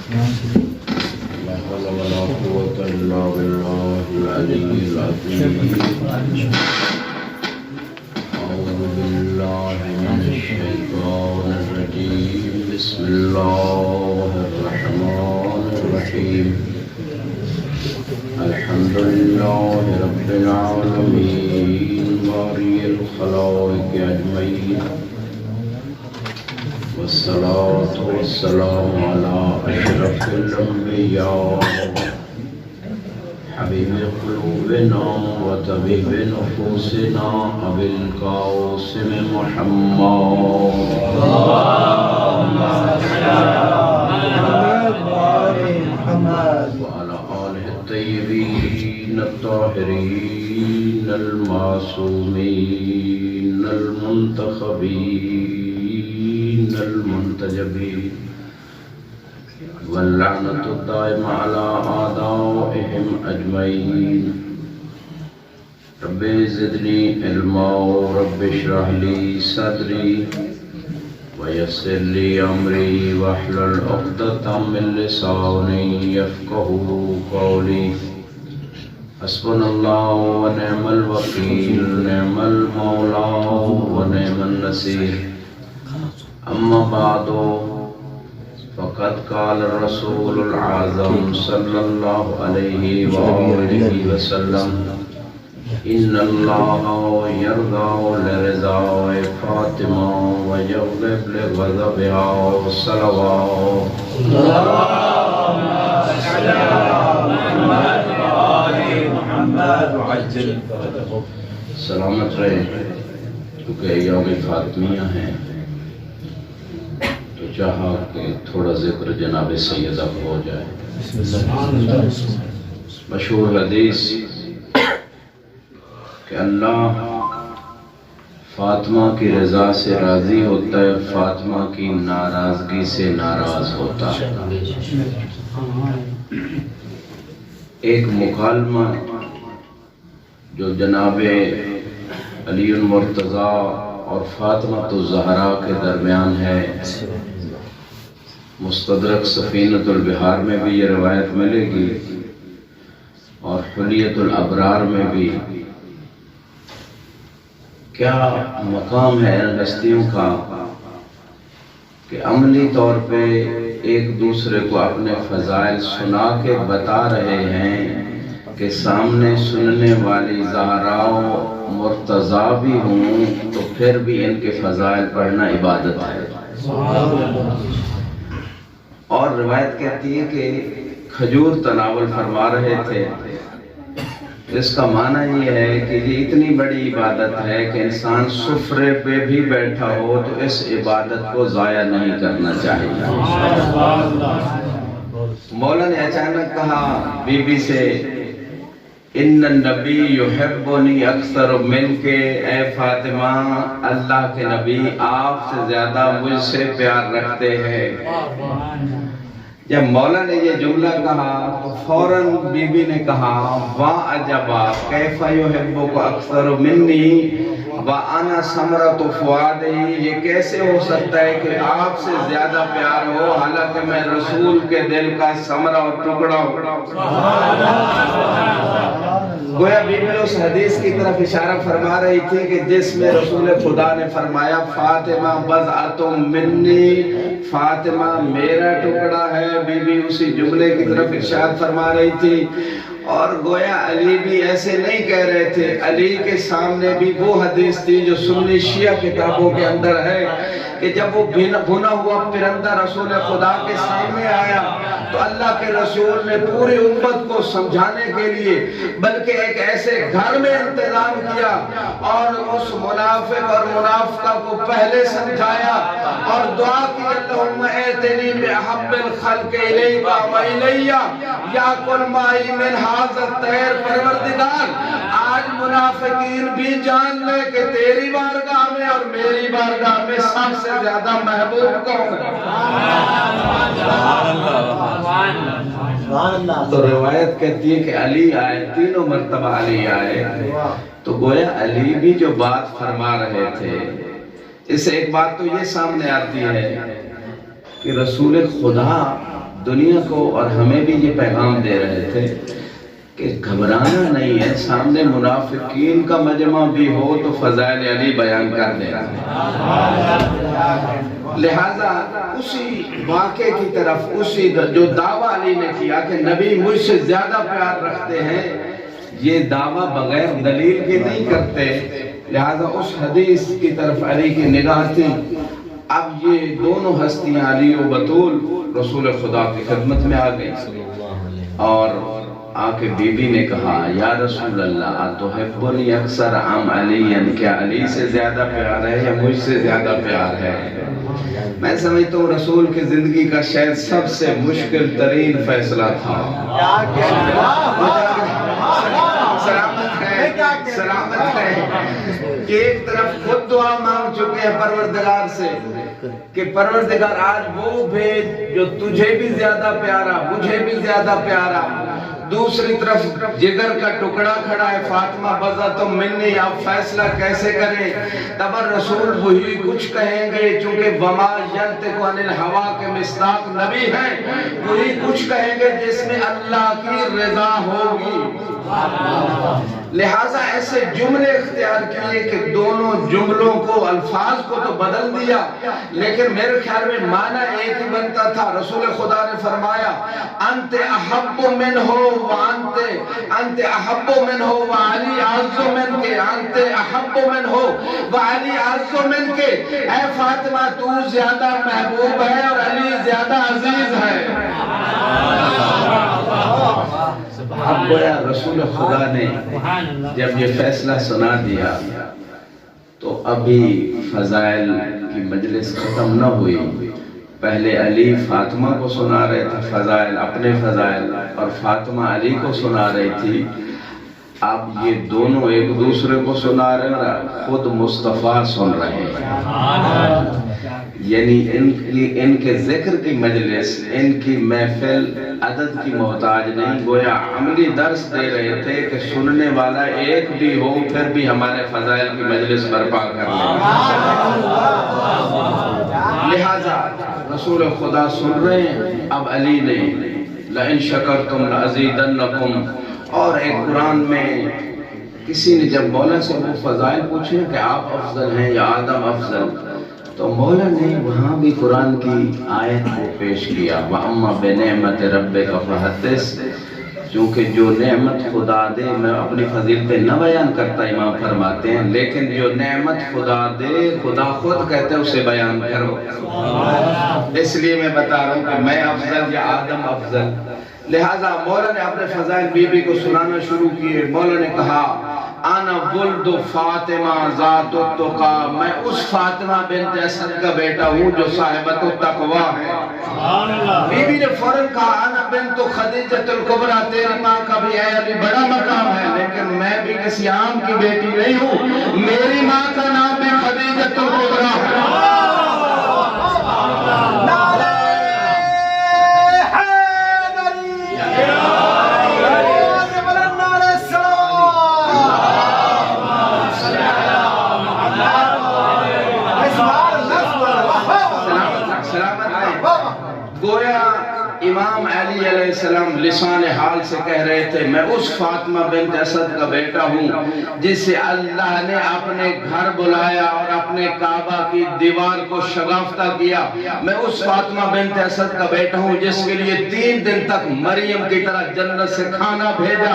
لا حول ولا قوة إلا بالله العلي العظيم. أعوذ بالله من الشيطان الرجيم. بسم الله الرحمن الرحيم. الحمد لله رب العالمين بارئ الخلائق أجمعين، والصلاة والسلام على أشرف الأنبياء حبيب قلوبنا وطبيب نفوسنا أبي القاسم محمد اللهم صل على محمد وعلى آله الطيبين الطاهرين المعصومين المنتخبين المنتجبين، واللعنة الدائمة على أعدائهم أجمعين. رب زدني علما رب اشرح لي صدري ويسر لي أمري واحلل عقدة من لساني يفقهوا قولي. حسبنا الله ونعم الوكيل، نعم المولى ونعم النصير. أما بعد، فقد قال الرسول العظم صلى الله عليه وآله وسلم: إن الله يرضى لرضا فاطمة ويغضب لغضبها الصلوات. اللهم صل على محمد وآل محمد وعجل سلامت رہے. کیونکہ یوم فاطمیہ ہیں تو چاہا کہ تھوڑا ذکر جناب سیدہ کو ہو جائے. مشہور حدیث کہ اللہ فاطمہ کی رضا سے راضی ہوتا ہے، فاطمہ کی ناراضگی سے ناراض ہوتا ہے. ایک مکالمہ جو جناب علی المرتضیٰ اور فاطمہ الزہرا کے درمیان ہے، مستدرک سفینۃ البحار میں بھی یہ روایت ملے گی اور حلیۃ الابرار میں بھی. کیا مقام ہے ان ہستیوں کا کہ عملی طور پہ ایک دوسرے کو اپنے فضائل سنا کے بتا رہے ہیں کہ سامنے سننے والی زہرا مرتضیٰ بھی ہوں تو پھر بھی ان کے فضائل پڑھنا عبادت ہے. اور روایت کہتی ہے کہ کھجور تناول فرما رہے تھے. اس کا معنی یہ ہے کہ یہ اتنی بڑی عبادت ہے کہ انسان سفرے پہ بھی بیٹھا ہو تو اس عبادت کو ضائع نہیں کرنا چاہیے. مولا نے اچانک کہا بی بی سے: ان النبی یحبنی اکثر من کے، اے فاطمہ اللہ کے نبی آپ سے زیادہ مجھ سے پیار رکھتے ہیں. جب مولا نے یہ جملہ کہا تو فوراً بی بی نے کہا: واہ عجبا کیف یحبک اکثر منی وانا ثمرۃ فؤادہ. یہ کیسے ہو سکتا ہے کہ آپ سے زیادہ پیار ہو حالانکہ میں رسول کے دل کا ثمرہ اور ٹکڑا ہوں. گویا بی بی اس حدیث کی طرف اشارہ فرما رہی تھی کہ جس میں رسول خدا نے فرمایا فاطمہ بضعۃ منی، فاطمہ میرا ٹکڑا ہے. بی بی اسی جملے کی طرف ارشاد فرما رہی تھی. اور گویا علی بھی ایسے نہیں کہہ رہے تھے. علی کے سامنے بھی وہ حدیث تھی جو سنی شیعہ کتابوں کے اندر ہے کہ جب وہ بھنا ہوا پرندہ رسول خدا کے سامنے آیا تو اللہ کے رسول نے پوری امت کو سمجھانے کے لیے بلکہ ایک ایسے گھر میں انتظام کیا اور اس منافق اور منافقہ کو پہلے سمجھایا اور دعا کی: اللہم ایتنی بأحب الخلق الیک وإلی یأکل معی من ھذا الطیر. پروردگار آج منافقین بھی جان لے کہ تیری بارگاہ میں اور میری بارگاہ میں سب سے زیادہ محبوب کون ہے. تو روایت کہتی ہے کہ علی آئے، تینوں مرتبہ علی آئے. تو گویا علی بھی جو بات فرما رہے تھے، اس سے ایک بات تو یہ سامنے آتی ہے کہ رسول خدا دنیا کو اور ہمیں بھی یہ پیغام دے رہے تھے کہ گھبرانا نہیں ہے، سامنے منافقین کا مجمع بھی ہو تو فضائل علی بیان کر دینا ہے۔ لہذا اسی واقعے کی طرف، اسی جو دعویٰ علی نے کیا کہ نبی مجھ سے زیادہ پیار رکھتے ہیں، یہ دعویٰ بغیر دلیل کے نہیں کرتے، لہذا اس حدیث کی طرف علی کی نگاہ تھی۔ اب یہ دونوں ہستیاں علی و بطول رسول خدا کی خدمت میں آ گئی اور آ کے بی بی نے کہا یا رسول اللہ اتحبنی اکثر ام علی، کیا علی سے زیادہ پیار ہے یا مجھ سے زیادہ پیار ہے؟ میں سمجھتا ہوں رسول کی زندگی کا شاید سب سے مشکل ترین فیصلہ تھا۔ سلامت ہے کہ ایک طرف خود دعا مانگ چکے ہیں پروردگار سے کہ پروردگار آج وہ بھیج جو تجھے بھی زیادہ پیارا، مجھے بھی زیادہ پیارا، دوسری طرف جگر کا ٹکڑا کھڑا ہے فاطمہ بزا تو منی، آپ فیصلہ کیسے کریں؟ تب رسول وہی کچھ کہیں گے چونکہ وما ینطق عن الہوا کے مصداق نبی ہیں، وہی کچھ کہیں گے جس میں اللہ کی رضا ہوگی۔ لہٰذا ایسے جملے اختیار کیے کہ دونوں جملوں کو، الفاظ کو تو بدل دیا لیکن میرے خیال میں معنی ایک ہی بنتا تھا۔ رسول خدا نے فرمایا انت احب من ہو انت احب من ہو وعلی اعز من کے، انت احب من ہو وعلی اعز من کے، اے فاطمہ تو زیادہ محبوب ہے اور علی زیادہ عزیز ہے۔ اب گویا رسول خدا نے جب یہ فیصلہ سنا دیا تو ابھی فضائل کی مجلس ختم نہ ہوئی، پہلے علی فاطمہ کو سنا رہے تھے فضائل، اپنے فضائل، اور فاطمہ علی کو سنا رہی تھی۔ اب یہ دونوں ایک دوسرے کو سنا رہے ہیں، خود مصطفیٰ سن رہے ہیں، یعنی ان کے ذکر کی مجلس، ان کی محفل عدد کی محتاج نہیں، گویا عملی درس دے رہے تھے کہ سننے والا ایک بھی ہو پھر بھی ہمارے فضائل کی مجلس برپا کر لیں۔ لہذا رسول خدا سن رہے ہیں، اب علی نے لئن شکرتم لازیدنکم، اور ایک قرآن میں کسی نے جب مولا سے وہ فضائل پوچھے کہ آپ افضل ہیں یا آدم افضل، تو مولا نے وہاں بھی قرآن کی آیت کو پیش کیا وَأَمَّا بِنِعْمَةِ رَبِّكَ فَحَدِّثْ، چونکہ جو نعمت خدا دے، میں اپنی فضیلتیں نہ بیان کرتا، امام فرماتے ہیں، لیکن جو نعمت خدا دے خدا خود کہتے ہیں اسے بیان کرو، اس لیے میں بتا رہا ہوں کہ میں افضل یا آدم افضل۔ لہٰذا مولا نے اپنے فضائل بی بی کو سنانا شروع کیے۔ مولا نے کہا انا ولد فاطمہ ذات التقی، میں اس فاطمہ بنت اسد کا بیٹا ہوں جو صاحبۃ التقوی ہے۔ بی بی نے فوراً کہا انا بنت خدیجۃ الکبریٰ، تیری ماں کا بھی اے علی بڑا مقام ہے، لیکن میں بھی کسی عام کی بیٹی نہیں ہوں، میری ماں کا نام بھی خدیجۃ الکبریٰ ہے۔ گویا امام علی علیہ السلام لسان حال سے کہہ رہے تھے میں اس فاطمہ بنت اسد کا بیٹا ہوں جسے اللہ نے اپنے گھر بلایا اور اپنے کعبہ کی دیوار کو شگافتہ کیا، میں اس فاطمہ بنت اسد کا بیٹا ہوں جس کے لیے 3 دن تک مریم کی طرح جنت سے کھانا بھیجا،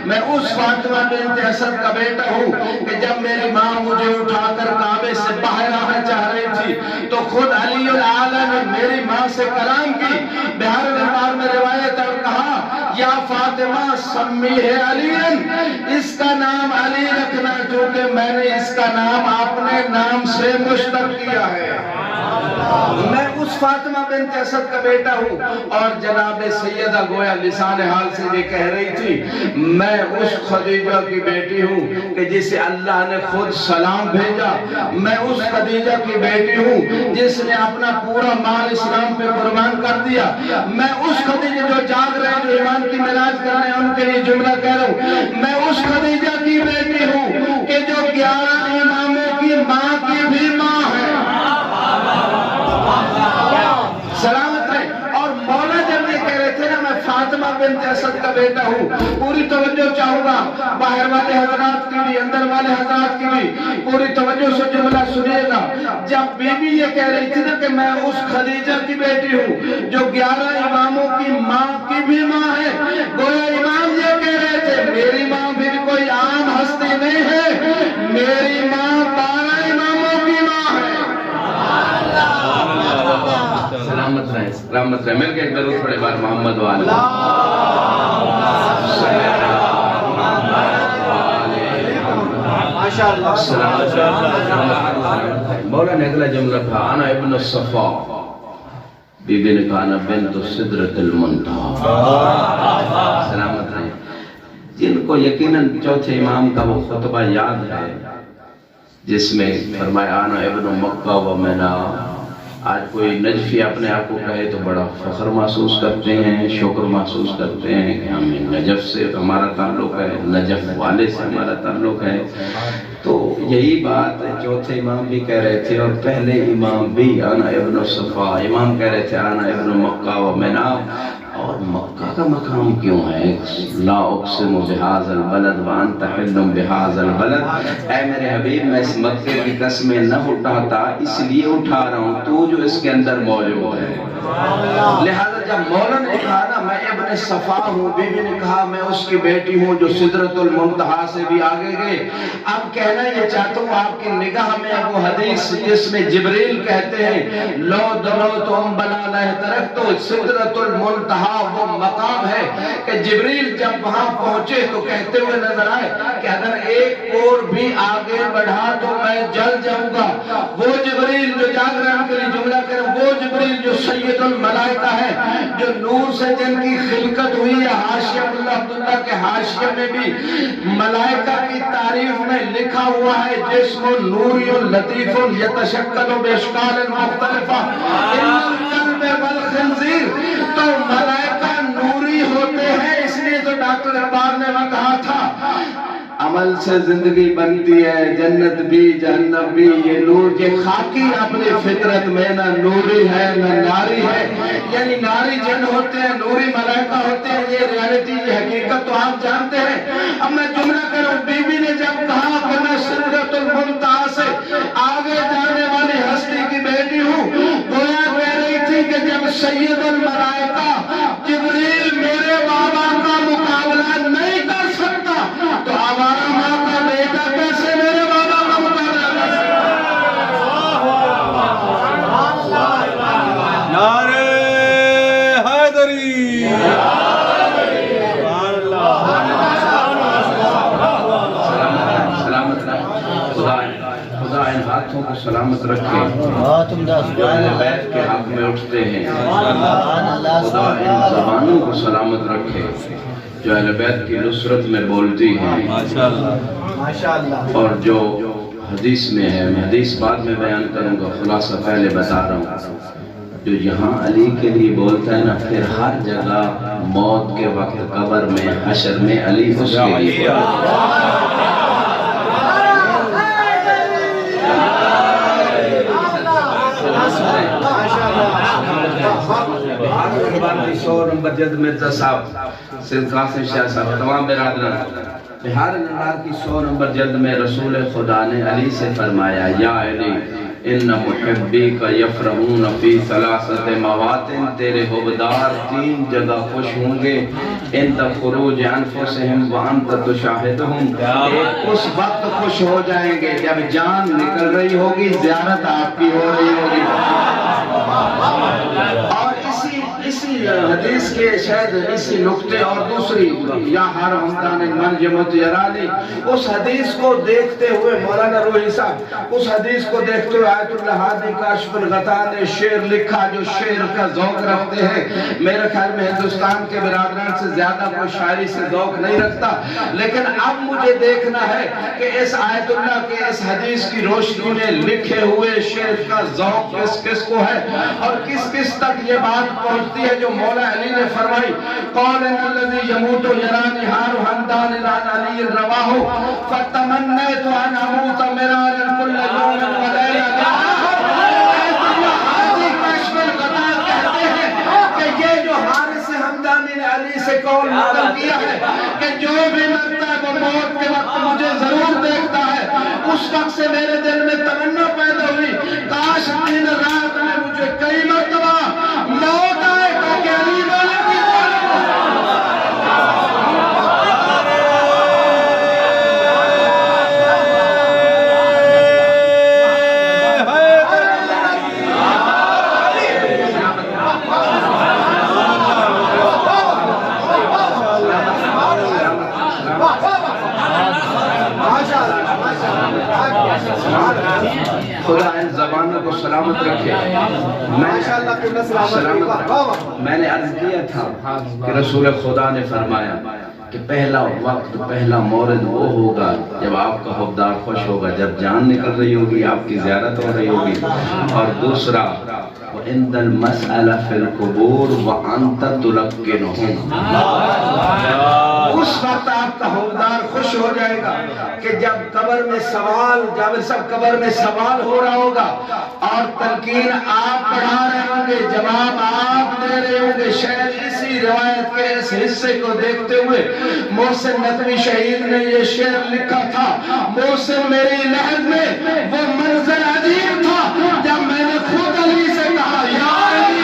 میں اس فاطمہ بنت اسد کا بیٹا ہوں کہ جب میری ماں مجھے اٹھا کر کعبے سے باہر آنا چاہ رہی تھی تو خود علی الاعلیٰ نے میری ماں سے کلام کی۔ بہار الانوار میں روایت اور کہا یا فاطمہ سمی ہے علی، اس کا نام علی رکھنا چونکہ میں نے اس کا نام اپنے نام سے مشتق کیا ہے۔ میں اس فاطمہ بنت اسد کا بیٹا ہوں اور جناب سیدہ گویا لسان حال سے یہ کہہ رہی تھی میں اس خدیجہ کی بیٹی ہوں کہ جسے اللہ نے خود سلام بھیجا، میں اس خدیجہ کی بیٹی ہوں جس نے اپنا پورا مال اسلام پہ قربان کر دیا، میں اس خدیجہ جو جاگ رہے ہیں جو ایمان کی ملاج کر رہے ہیں ان کے لیے جملہ کہہ رہا ہوں، میں اس خدیجہ کی بیٹی ہوں کہ جو 11 اماموں کی ماں کی بھی ماں ہے۔ سلامت ہے۔ اور مولا جب یہ بنت اسد کا بیٹا ہوں. پوری توجہ چاہوں گا, باہر والے حضرات کی بھی اندر والے حضرات کی بھی پوری توجہ سے جملہ سنیے گا. جب بی بی یہ کہہ رہی تھی نا کہ میں اس خدیجہ کی بیٹی ہوں جو 11 اماموں کی ماں کی بھی ماں ہے, گویا امام یہ کہہ رہے تھے میری ماں بھی کوئی عام ہستی نہیں ہے, میری ماں 12 اماموں کی ماں ہے. سلامت رہے, سلامت رہے. مل کے ایک درود پڑھے بار محمد والا. مولا نے اگلا جملہ کہا انا ابن الصفا, بی بی نے کہا انا بنت سدرۃ المنتہا. سلامت رہے. جن کو یقیناً چوتھے امام کا وہ خطبہ یاد ہے جس میں فرمایا انا ابن مکہ و منا. آج کوئی نجفی اپنے آپ کو کہے تو بڑا فخر محسوس کرتے ہیں, شکر محسوس کرتے ہیں کہ ہم نجف سے ہمارا تعلق ہے, نجف والے سے ہمارا تعلق ہے. تو یہی بات چوتھے امام بھی کہہ رہے تھے اور پہلے امام بھی انا ابن الصفا. امام کہہ رہے تھے انا ابن مکہ و منا. اور مکہ کا مقام کیوں ہے؟ لا اقسم بہذا البلد وانت حل بہذا البلد. اے میرے حبیب میں اس مکے کی قسمیں نہ اٹھاتا, اس لیے اٹھا رہا ہوں تو جو اس کے اندر موجود ہے. لہذا جب مولا نے کہا نا میں ابن صفا ہوں, بی بی نے کہا میں اس کی بیٹی ہوں جو سدرۃ المنتہا سے بھی آگے گئے. اب کہنا یہ چاہتا ہوں آپ کی نگاہ میں وہ حدیث جس میں جبریل کہتے ہیں لو دنوتم بلا لہ ترکتو, سدرۃ المنتہا وہ مقام ہے کہ جبریل جب وہاں پہنچے تو کہتے ہوئے نظر آئے کہ اگر ایک اور بھی آگے بڑھا تو میں جل جاؤں گا. وہ جبریل جو جاگرن کے لیے جملہ کرے, وہ جبریل جو سید الملائکہ ہے, جو نور سے جن کی خلقت ہوئی ہے. حاشیہ عبداللہ کے حاشیہ میں بھی ملائکہ کی تعریف میں لکھا ہوا ہے جسم نوری لطیف یتشکل باشکال مختلفہ القلب والخنزیر. تو ملائکہ نوری ہوتے ہیں, اس لیے تو ڈاکٹر اقبال نے وہ کہا تھا عمل سے زندگی بنتی ہے, جنت بھی جہنم بھی. یہ نور کے خاکی اپنی فطرت میں نہ نوری ہے نہ ناری ہے, یعنی ناری جن ہوتے ہیں, نوری ملائکہ ہوتے ہیں. یہ ریالٹی, یہ حقیقت تو آپ جانتے ہیں. اب میں جملہ کروں, بی بی نے جب کہا کہ میں سدرۃ المنتہا سے آگے جانے والی ہستی کی بیٹی ہوں, گویا کہہ رہی تھی کہ جب سید الملائکہ جبریل میرے بابا کا مقابلہ نہیں کر سکتا تو ہمارا ماں کا بیٹا کیسے میرے بابا کا مقابلہ کر سکتا؟ نعرہ حیدری. سلامت رہے. خدا ان ہاتھوں کو سلامت رکھے جو اہل بیت کے حق میں اٹھتے ہیں. خدا ان زبانوں کو سلامت رکھے جو اہل بیت کی نصرت میں بولتی ہیں. اور جو حدیث میں ہے, میں حدیث بعد میں بیان کروں گا, خلاصہ پہلے بتا رہا ہوں. جو یہاں علی کے لیے بولتا ہے نا, پھر ہر جگہ موت کے وقت قبر میں حشر میں علی اس کے لیے بہار 100 نمبر جد مرزا صاحب سید قاسم شاہ صاحب تمام برادران, بہار نگار کی 100 نمبر جلد میں رسول خدا نے علی سے فرمایا یا علی ان محبی کا یفرحون فی ثلاثت مواطن, تیرے حبدار 3 جگہ خوش ہوں گے. انت خروج انفسہم وانت تشاہدہم, اس وقت خوش ہو جائیں گے جب جان نکل رہی ہوگی, زیارت آپ کی ہو رہی ہوگی. اور اسی حدیث کے شاید اسی نقطے اور دوسری یا ہر ہمدان منجمت یرانی, اس حدیث کو دیکھتے ہوئے مولانا روحی صاحب اس حدیث کو دیکھتے ہوئے آیت اللہ ہادی کاشف الغطا نے شعر لکھا جو شعر کا ذوق رکھتے ہیں. میرے خیال میں ہندوستان کے برادران سے زیادہ کوئی شاعری سے ذوق نہیں رکھتا, لیکن اب مجھے دیکھنا ہے کہ اس آیت اللہ کے اس حدیث کی روشنی میں لکھے ہوئے شعر کا ذوق کس کس کو ہے اور کس کس تک یہ بات پہنچتی ہے جو مولا علی نے فرمائی. قول ان الذی یموت یرانی ہار ہمدان الان علی رواہ فتمنیت ان اموت مرارا کل یوم ولیلہ. کہتے ہیں کہ یہ جو حارث ہمدانی نے علی سے قول نقل کیا ہے کہ جو بھی مرتا ہے وہ موت کے وقت مجھے ضرور دیکھتا ہے. اس وقت سے میرے دل میں تمنا پیدا ہوئی کاش دن رات میں مجھے کئی مرتبہ موت آئے تاکہ علی والے کی خدا ان زبانوں کو سلامت رکھے. میں نے عرض کیا تھا کہ رسول خدا نے فرمایا کہ پہلا وقت پہلا مورد وہ ہوگا جب آپ کا حبدار خوش ہوگا جب جان نکل رہی ہوگی آپ کی زیارت ہو رہی ہوگی. اور دوسرا وَعِنْدَ الْمَسْأَلَ فِي الْقُبُورِ وَأَنْتَ تُلَقِّنُهُمْ. اس وقت آپ کا حبدار خوش ہو جائے گا کہ جب قبر میں سوال جب سب قبر میں سوال ہو رہا ہوگا اور تلقین آپ پڑھا رہے ہوں گے جواب آپ دے رہے ہوں گے. شاید اسی روایت کے اس حصے کو دیکھتے ہوئے محسن ندوی شہید نے یہ شعر لکھا تھا محسن میری لحظ میں وہ منظر عجیب تھا جب میں نے خود علی سے کہا یا علی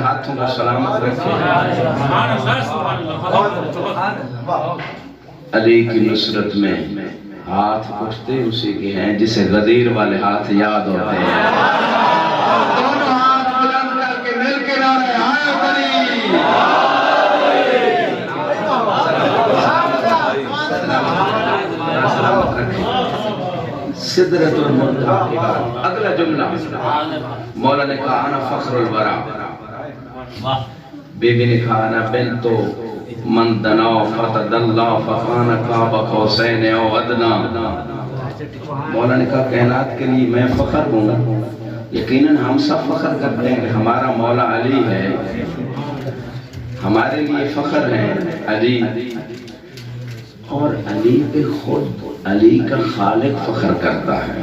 ہاتھوں کو سلامت رکھے. علی کی نصرت میں ہاتھ اٹھتے اسی کے ہیں جسے غدیر والے ہاتھ یاد ہوتے ہیں. دونوں ہاتھ بلند کر کے مل کے نعرے آئے علی. سلامت رکھے. سدرۃ المنتہا کے بعد اگلا جملہ مولا نے کہا انا فخر الورا. بی بی نے کہا انا بنتو من دنا فتدلا فکان قاب قوسین او ادنا. مولا نے کہا کائنات کے لیے میں فخر ہوں. یقیناً ہم سب فخر کرتے ہیں کہ ہمارا مولا علی ہے. ہمارے لیے فخر ہے علی. اور علی پہ خود علی کا خالق فخر کرتا ہے.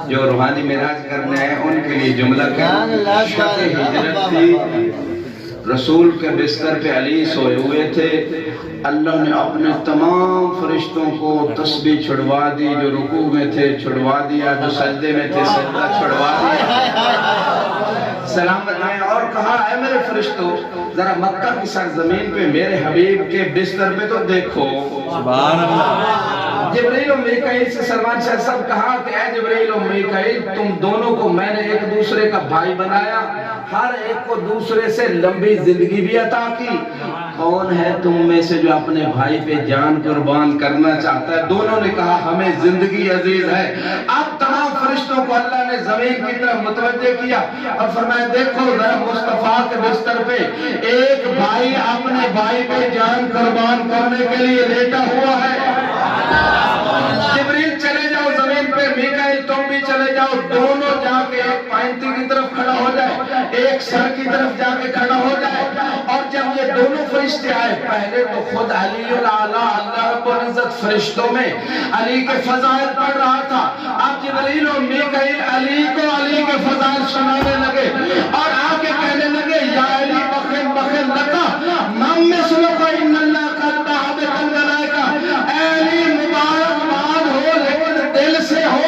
جو روحانی معراج کرنے ہیں ان کے لیے جملہ شب ہجرت تھی. رسول کے بستر پہ علی سوئے ہوئے تھے. اللہ نے اپنے تمام فرشتوں کو تسبیح چھڑوا دی. جو رکوع میں تھے چھڑوا دیا, جو سجدے میں تھے سجدہ چھڑوا دیا. سلامت ہیں اور کہا اے میرے فرشتوں ذرا مکہ کی سرزمین پہ میرے حبیب کے بستر پہ تو دیکھو. سبحان اللہ. جبریل و میکائیل سے سلمان شاہ صاحب کہا کہ اے جبریل و میکائیل تم دونوں کو میں نے ایک دوسرے کا بھائی بنایا, ہر ایک کو دوسرے سے لمبی زندگی بھی عطا کی. کون ہے تم میں سے جو اپنے بھائی پہ جان قربان کرنا چاہتا ہے؟ دونوں نے کہا ہمیں زندگی عزیز ہے. اب تمام فرشتوں کو اللہ نے زمین کی طرف متوجہ کیا اور فرمایا دیکھو ذرا مصطفیٰ کے بستر پہ ایک بھائی اپنے بھائی پہ جان قربان کرنے کے لیے لیٹا ہوا ہے. جبریل چلے جاؤ زمین پہ, میکائیل تم بھی چلے جاؤ. دونوں جا کے ایک پائنتی کی طرف کھڑا ہو جائے, ایک سر کی طرف جا کے کھڑا ہو جائے. اور جب یہ دونوں فرشتے آئے پہلے تو خود علی الاعلیٰ اللہ رب العزت فرشتوں میں علی کے فضائل پڑھ رہا تھا. اب جبریل و میکائیل علی کو علی کے فضائل سنانے لگے اور آ کے کہنے لگے یا علی بخل بخل لکا من مثلک ان اللہ قد بہا بک الملائکہ. اے علی مبارکباد ہو لیکن دل سے ہو.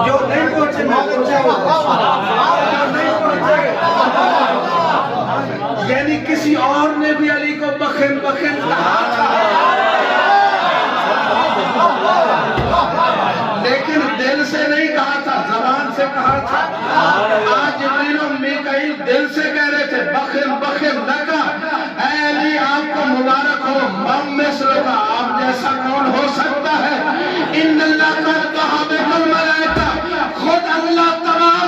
جو نہیں پہنچے یعنی کسی اور نے بھی علی کو بخل بخل کہا تھا لیکن دل سے نہیں کہا تھا, زبان سے کہا تھا. آج جبریل و میکائیل دل سے کہہ رہے تھے بخل بخل لگا. اے علی آپ کو مبارک ہو, من مثل کا آپ جیسا کون ہو سکتا ہے. ان اللہ قد بہا بک الملائکہ, خود اللہ تمام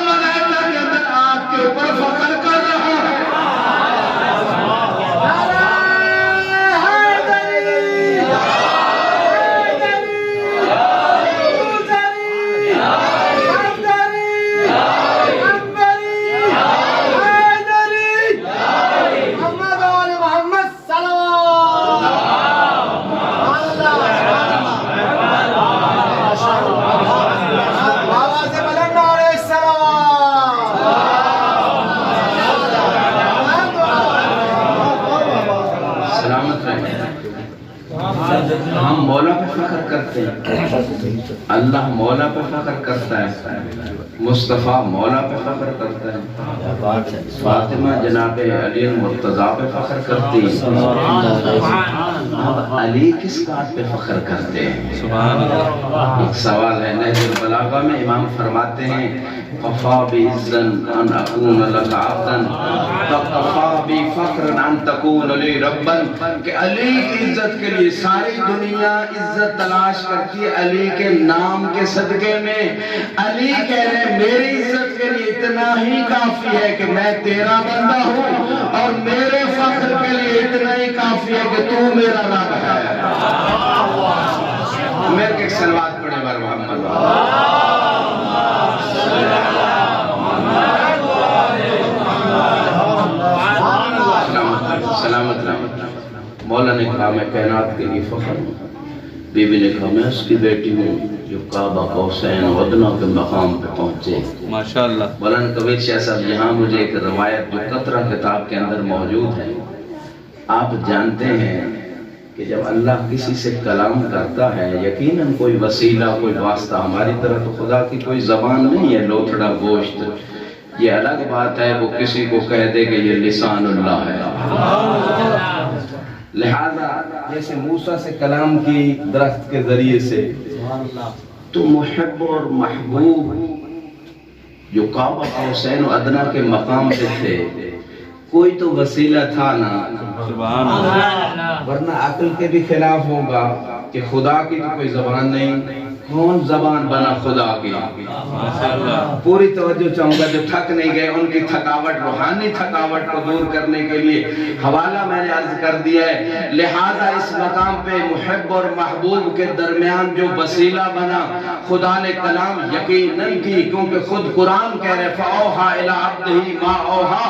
کرتے ہیں؟ اللہ مولا پہ فخر کرتا ہے، مصطفیٰ مولا پہ فخر کرتا ہے، فاطمہ جناب علی المرتضیٰ پہ فخر کرتی ہے، اب علی کس بات پہ فخر کرتے ہیں؟ ایک سوال ہے نہج البلاغہ میں امام فرماتے ہیں قفا بعزن ان اکون لک عبدا تقفا بی فخر ان تکون لی ربن، کہ علی کی عزت کے لیے ساری دنیا عزت تلاش کرتی ہے علی کے نام کے صدقے میں، علی کہہ رہے ہیں میری عزت کے لیے اتنا ہی کافی ہے کہ میں تیرا بندہ ہوں، اور میرے فخر کے لیے اتنا ہی کافی ہے کہ تو میرا رب ہے۔ میرے کے ایک سلوات پڑھے بار محمد سلامت رحمت۔ مولا نے کہا میں کائنات کے لیے فخر ہوں، بی بی نے کہا میں اس کی بیٹی ہوں جو کعبہ قوسین و ادنیٰ کے مقام پہ پہنچے۔ ماشاءاللہ۔ مولانا کبیر شاہ صاحب یہاں مجھے ایک روایت جو قطرہ کتاب کے اندر موجود ہے، آپ جانتے ہیں کہ جب اللہ کسی سے کلام کرتا ہے یقیناً کوئی وسیلہ کوئی واسطہ، ہماری طرح تو خدا کی کوئی زبان نہیں ہے لوتھڑا گوشت، یہ الگ بات ہے وہ کسی کو کہہ دے کہ یہ لسان اللہ ہے۔ لہذا جیسے موسیٰ سے کلام کی درخت کے ذریعے سے، تو محب اور محبوب جو کعبہ قوسین و ادنیٰ کے مقام پہ تھے، کوئی تو وسیلہ تھا نا، ورنہ عقل کے بھی خلاف ہوگا کہ خدا کی تو کوئی زبان نہیں، کون زبان بنا خدا کی؟ پوری توجہ چاہوں گا جو تھک نہیں گئے ان کی تھکاوٹ، روحانی تھکاوٹ کو دور کرنے کے لیے حوالہ میں نے عرض کر دیا ہے۔ لہذا اس مقام پہ محب اور محبوب کے درمیان جو وسیلہ بنا خدا نے کلام یقیناً کی، کیونکہ خود قرآن کہہ رہے فَأَوْحَا إِلَىٰ عَبْدِهِ مَا أَوْحَا،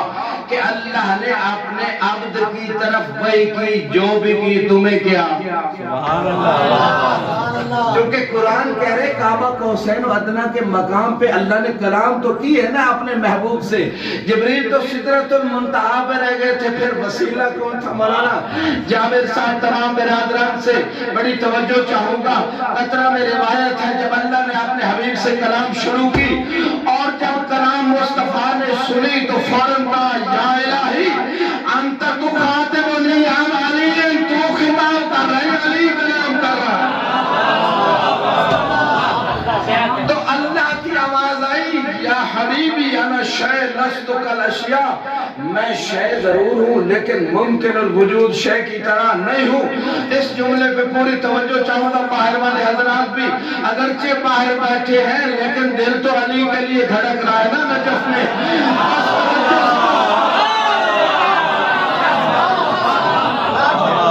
کہ اللہ نے اپنے عبد کی طرف وحی کی جو بھی کی تمہیں کیا، کیونکہ قرآن کہہ رہے کعبہ قوسین و ادنیٰ کے مقام پہ اللہ نے کلام تو کی ہے نا اپنے محبوب سے، جبریل تو سدرۃ المنتہا پہ رہ گئے تھے، پھر وسیلہ کون تھا؟ مولانا جابر صاحب تمام برادران سے بڑی توجہ چاہوں گا، قطرہ میں روایت ہے جب اللہ نے اپنے حبیب سے کلام شروع کی اور جب کلام مصطفیٰ نے سنی تو فوراً کہا یا الہی انت تخاطبنی عن علی، تو خطاب کر رہے ہیں، علی کلام کر رہا ہے۔ تو اللہ کی آواز آئی یا حبیبی انا شے لست کالاشیاء، میں شے ضرور ہوں لیکن ممکن الوجود شے کی طرح نہیں ہوں۔ اس جملے پہ پوری توجہ چاہوں گا، باہر والے حضرات بھی اگرچہ باہر بیٹھے ہیں لیکن دل تو علی کے لیے دھڑک رہا ہے نا نجف میں۔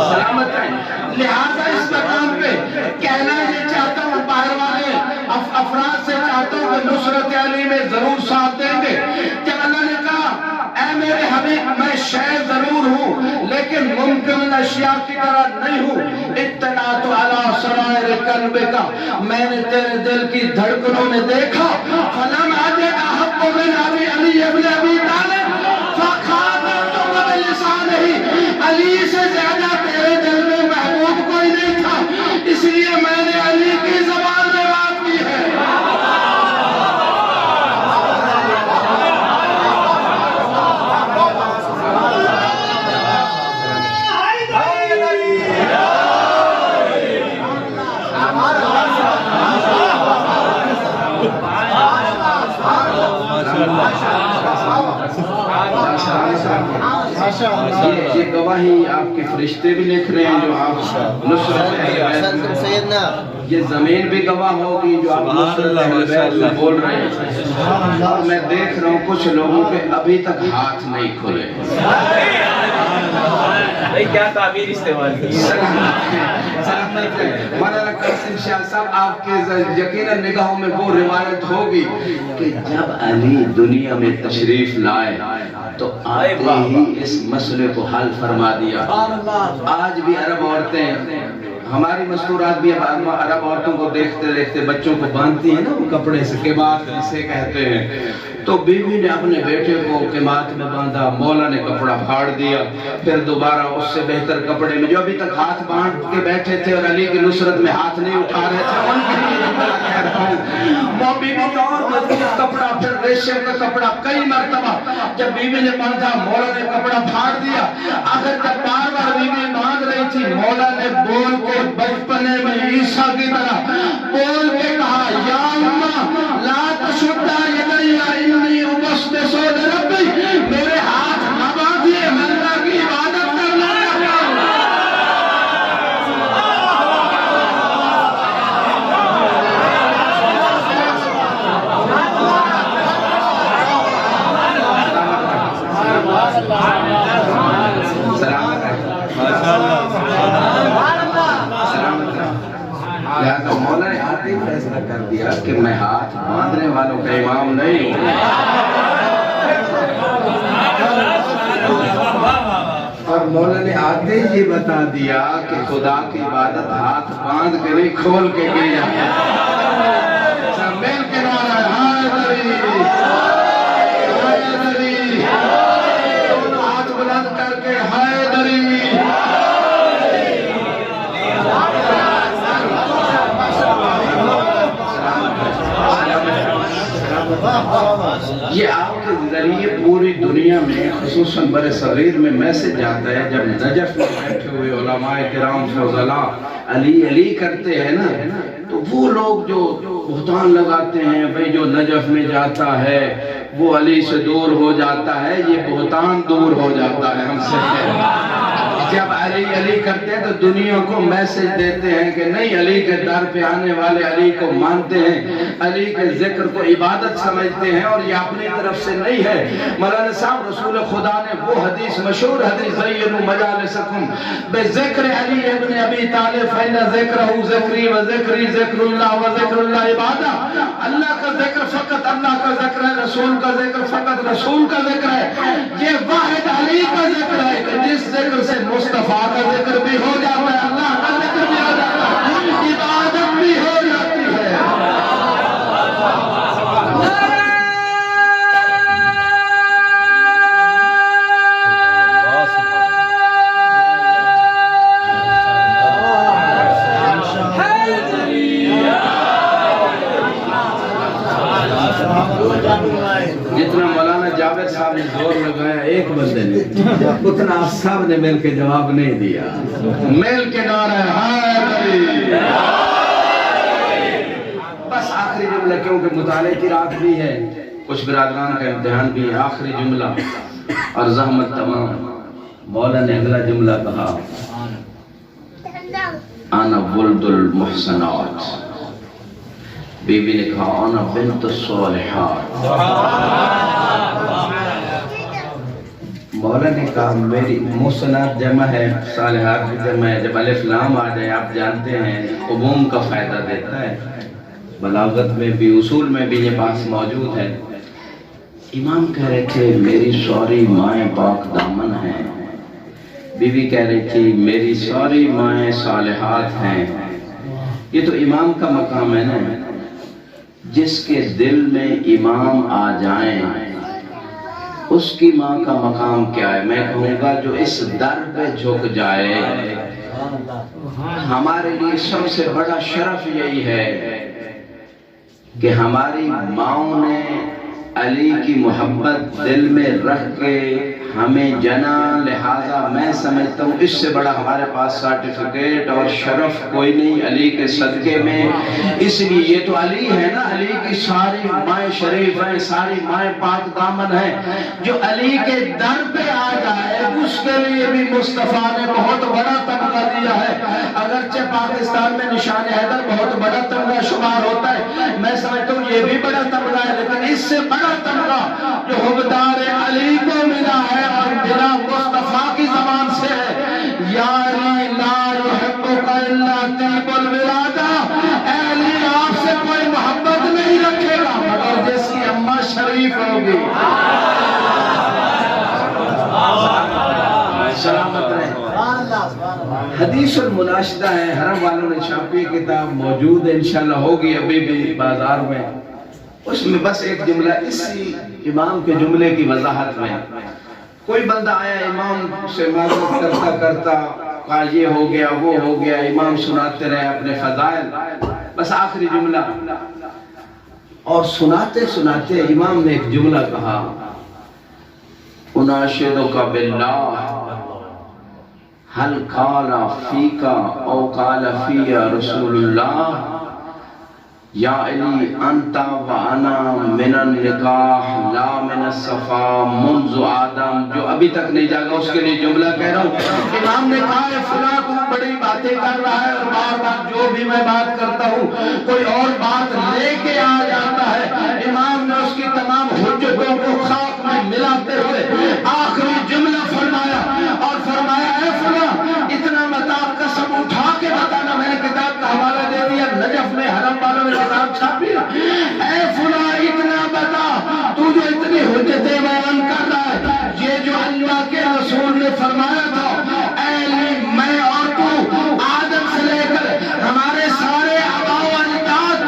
سلامت ہے۔ لہذا اس مقام پہ کہنا یہ چاہتا ہوں باہر والے افراد سے چاہتا ہوں کہ نصرت علی میں ضرور ساتھ دیں گے۔ جب اللہ نے کہا اے میرے حبیب میں شے ضرور ہوں لیکن ممکن اشیاء کی طرح نہیں ہوں، اطلاعت علی سرائر قلبک، میں نے تیرے دل کی دھڑکنوں میں دیکھا، فلم اجد احب من ابی علی ابن ابی طالب فخاطبت بلسانہ، علی سے زیادہ تیرے دل میں محبوب کوئی نہیں تھا، اس لیے میں نے علی کی زبان میں بات کی ہے۔ یہ گواہی آپ کے فرشتے بھی لکھ رہے ہیں جو آپ نصرت سیدنا، یہ زمین بھی گواہ ہوگی جو آپ نصرت اہل بیت میں بول رہے ہیں، اور میں دیکھ رہا ہوں کچھ لوگوں کے ابھی تک ہاتھ نہیں کھلے۔ کیا تعبیر استعمال کی؟ مولانا قاسم شاہ صاحب آپ کے یقیناً نگاہوں میں وہ روایت ہوگی کہ جب علی دنیا میں تشریف لائے تو آتے ہی اس مسئلے کو حل فرما دیا۔ آج بھی عرب عورتیں، ہماری مستورات بھی عرب عورتوں کو دیکھتے دیکھتے بچوں کو باندھتی ہیں نا وہ کپڑے سے، کے بعد اسے کہتے ہیں تو بیوی نے اپنے بیٹے کو قمات میں باندھا، مولا نے کپڑا پھاڑ دیا، پھر دوبارہ اس سے بہتر کپڑے میں جو ابھی تک ہاتھ باندھ کے بیٹھے تھے اور علی کی نصرت میں ہاتھ نہیں اٹھا رہے تھے ان کے لیے کہہ رہا ہوں، وہ بیوی کا اور مضبوط کپڑا، پھر ریشم کا کپڑا، کئی مرتبہ جب بیوی نے باندھا مولا نے کپڑا پھاڑ دیا، آخر جب بار بار بیوی باندھ رہی تھی مولا نے بول کے بچپنے میں عیسیٰ کی طرح بول کے کہا یا اماں لا تشدہ یدی انی ابسط ربی، میرے ہاتھ نہ باندھیے، میں اللہ کی عبادت کرنا چاہتا ہوں۔ لہذا مولا نے آتے ہی فیصلہ کر دیا کہ میں ہاتھ باندھنے والوں کا امام نہیں ہوں، اور مولا نے آتے ہی یہ بتا دیا کہ خدا کی عبادت ہاتھ باندھ کے نہیں کھول کے کی جاتی ہے۔ مل کے نعرہ حیدری حیدری، ہاتھ بلند کر کے حیدری۔ یہ آپ کے ذریعے پوری دنیا میں خصوصاً بر صغیر میں میسج جاتا ہے، جب نجف میں بیٹھے ہوئے علماء کرام فضلاء علی علی کرتے ہیں نا، تو وہ لوگ جو بہتان لگاتے ہیں بھئی جو نجف میں جاتا ہے وہ علی سے دور ہو جاتا ہے، یہ بہتان دور ہو جاتا ہے ہم سے۔ جب علی علی کرتے ہیں تو دنیا کو میسج دیتے ہیں کہ نہیں، علی کے در پہ آنے والے علی کو مانتے ہیں، علی کے ذکر کو عبادت سمجھتے ہیں، اور یہ اپنی طرف سے نہیں ہے۔ مولانا صاحب رسول خدا نے وہ حدیث، مشہور حدیث زینوا مجالسکم بذکر علی ابن ابی طالب فإن ذکرہ ذکری و ذکری ذکر اللہ و ذکر اللہ عبادہ۔ اللہ کا ذکر فقط اللہ کا ذکر ہے، رسول کا ذکر فقط رسول کا ذکر ہے، یہ واحد علی کا ذکر ہے کہ جس ذکر سے مصطفیٰ کا ذکر بھی ہو جاتا ہے، اللہ کا ذکر بھی ہو جاتا ہے، عبادت بھی ہو جاتی ہے۔ جتنا مولانا جاوید صاحب نے زور لگایا ایک بندے نے، اتنا آپ سب نے مل کے جواب نہیں دیا۔ مل کے نعرہ حیدری۔ بس آخری جملہ، کیونکہ مطالعے کی رات بھی ہے، کچھ برادران کا امتحان بھی ہے، آخری جملہ اور زحمت تمام۔ مولا نے اگلا جملہ کہا انا ولد المحسنات، بیوی نے کہا انا بنت الصالحات۔ مولا نے کہا میری محسنات جمع ہے، صالحات بھی جمع ہے، جب الف لام آ جائے آپ جانتے ہیں عموم کا فائدہ دیتا ہے، بلاغت میں بھی اصول میں بھی یہ بات موجود ہے۔ امام کہہ رہے تھے میری ساری مائیں پاک دامن ہیں، بیوی کہہ رہی تھی میری ساری مائیں صالحات ہیں۔ یہ تو امام کا مقام ہے نا، جس کے دل میں امام آ جائیں اس کی ماں کا مقام کیا ہے؟ میں کہوں گا جو اس در پہ جھک جائے۔ ہمارے لیے سب سے بڑا شرف یہی ہے کہ ہماری ماؤں نے علی کی محبت دل میں رکھ کے ہمیں جنا، لہذا میں سمجھتا ہوں اس سے بڑا ہمارے پاس سرٹیفکیٹ اور شرف کوئی نہیں علی کے صدقے میں۔ اس لیے یہ تو علی ہے نا، علی کی ساری مائیں شریف ہیں، ساری مائیں پاک دامن ہیں، جو علی کے در پہ آ جائے اس کے لیے بھی مصطفیٰ نے بہت بڑا تمغہ دیا ہے۔ اگرچہ پاکستان میں نشان حیدر بہت بڑا تمغہ شمار ہوتا ہے، میں سمجھتا ہوں یہ بھی بڑا تمغہ ہے، لیکن اس سے بڑا تمغہ جو حبدار علی کو ملا ہے اور بنا مصطفیٰ کی زبان سے ہے، یا علی لا یحبک الا طیب الولادہ، اے علی آپ سے کوئی محبت نہیں رکھے گا مگر جس کی اماں شریف ہوگی۔ سلامت رہے۔ حدیث المناشدہ ہے، حرم والوں نے چھاپی کتاب موجود ہے، انشاءاللہ ہوگی ابھی بھی بازار میں۔ اس میں بس ایک جملہ اسی امام کے جملے کی وضاحت میں، کوئی بندہ آیا امام سے معذرت کرتا کرتا کہا یہ ہو گیا وہ ہو گیا، امام سناتے رہے اپنے فضائل، بس آخری جملہ، اور سناتے سناتے امام نے ایک جملہ کہا، اناشدک باللہ حل قال فیکا او قال فی رسول اللہ یا علی انت و انا من النکاح لا من الصفا منذ آدم، جو ابھی تک نہیں جاگا اس کے لیے جملہ کہہ رہا ہوں۔ امام نے کہا ہے فلاں تو بڑی باتیں کر رہا ہے اور بار بار جو بھی میں بات کرتا ہوں کوئی اور بات لے کے آ جاتا ہے۔ امام نے اس کی تمام حجتوں کو خاک میں ملاتے ہوئے آخری جملہ فرمایا اور فرمایا اے فلاں اتنا بتا، قسم اٹھا کے بتانا، میں نے کتاب کا حوالہ دے دیا، نجف میں حرم والوں نے کتاب چھاپی، اے فلاں اتنا بتا تو جو اتنی حجتیں بیان کر رہا ہے، یہ جو اللہ کے رسول نے فرمایا تھا اے علی میں اور تو آدم سے لے کر ہمارے سارے آباء و اجداد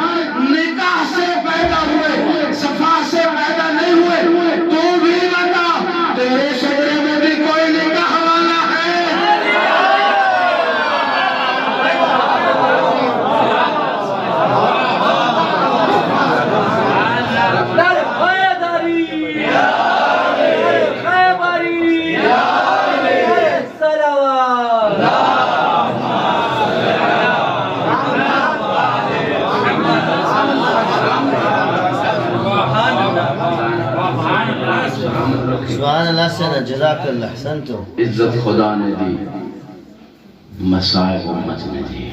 نکاح سے پیدا ہوئے، صفا سے پیدا نہیں ہوئے، تو بھی بتا تیرے شجرے میں بھی کوئی نکاح والا ہے؟ سبحان اللہ سیدہ، جزاک اللہ، احسنتم۔ عزت خدا نے دی، مسائب امت نے دی۔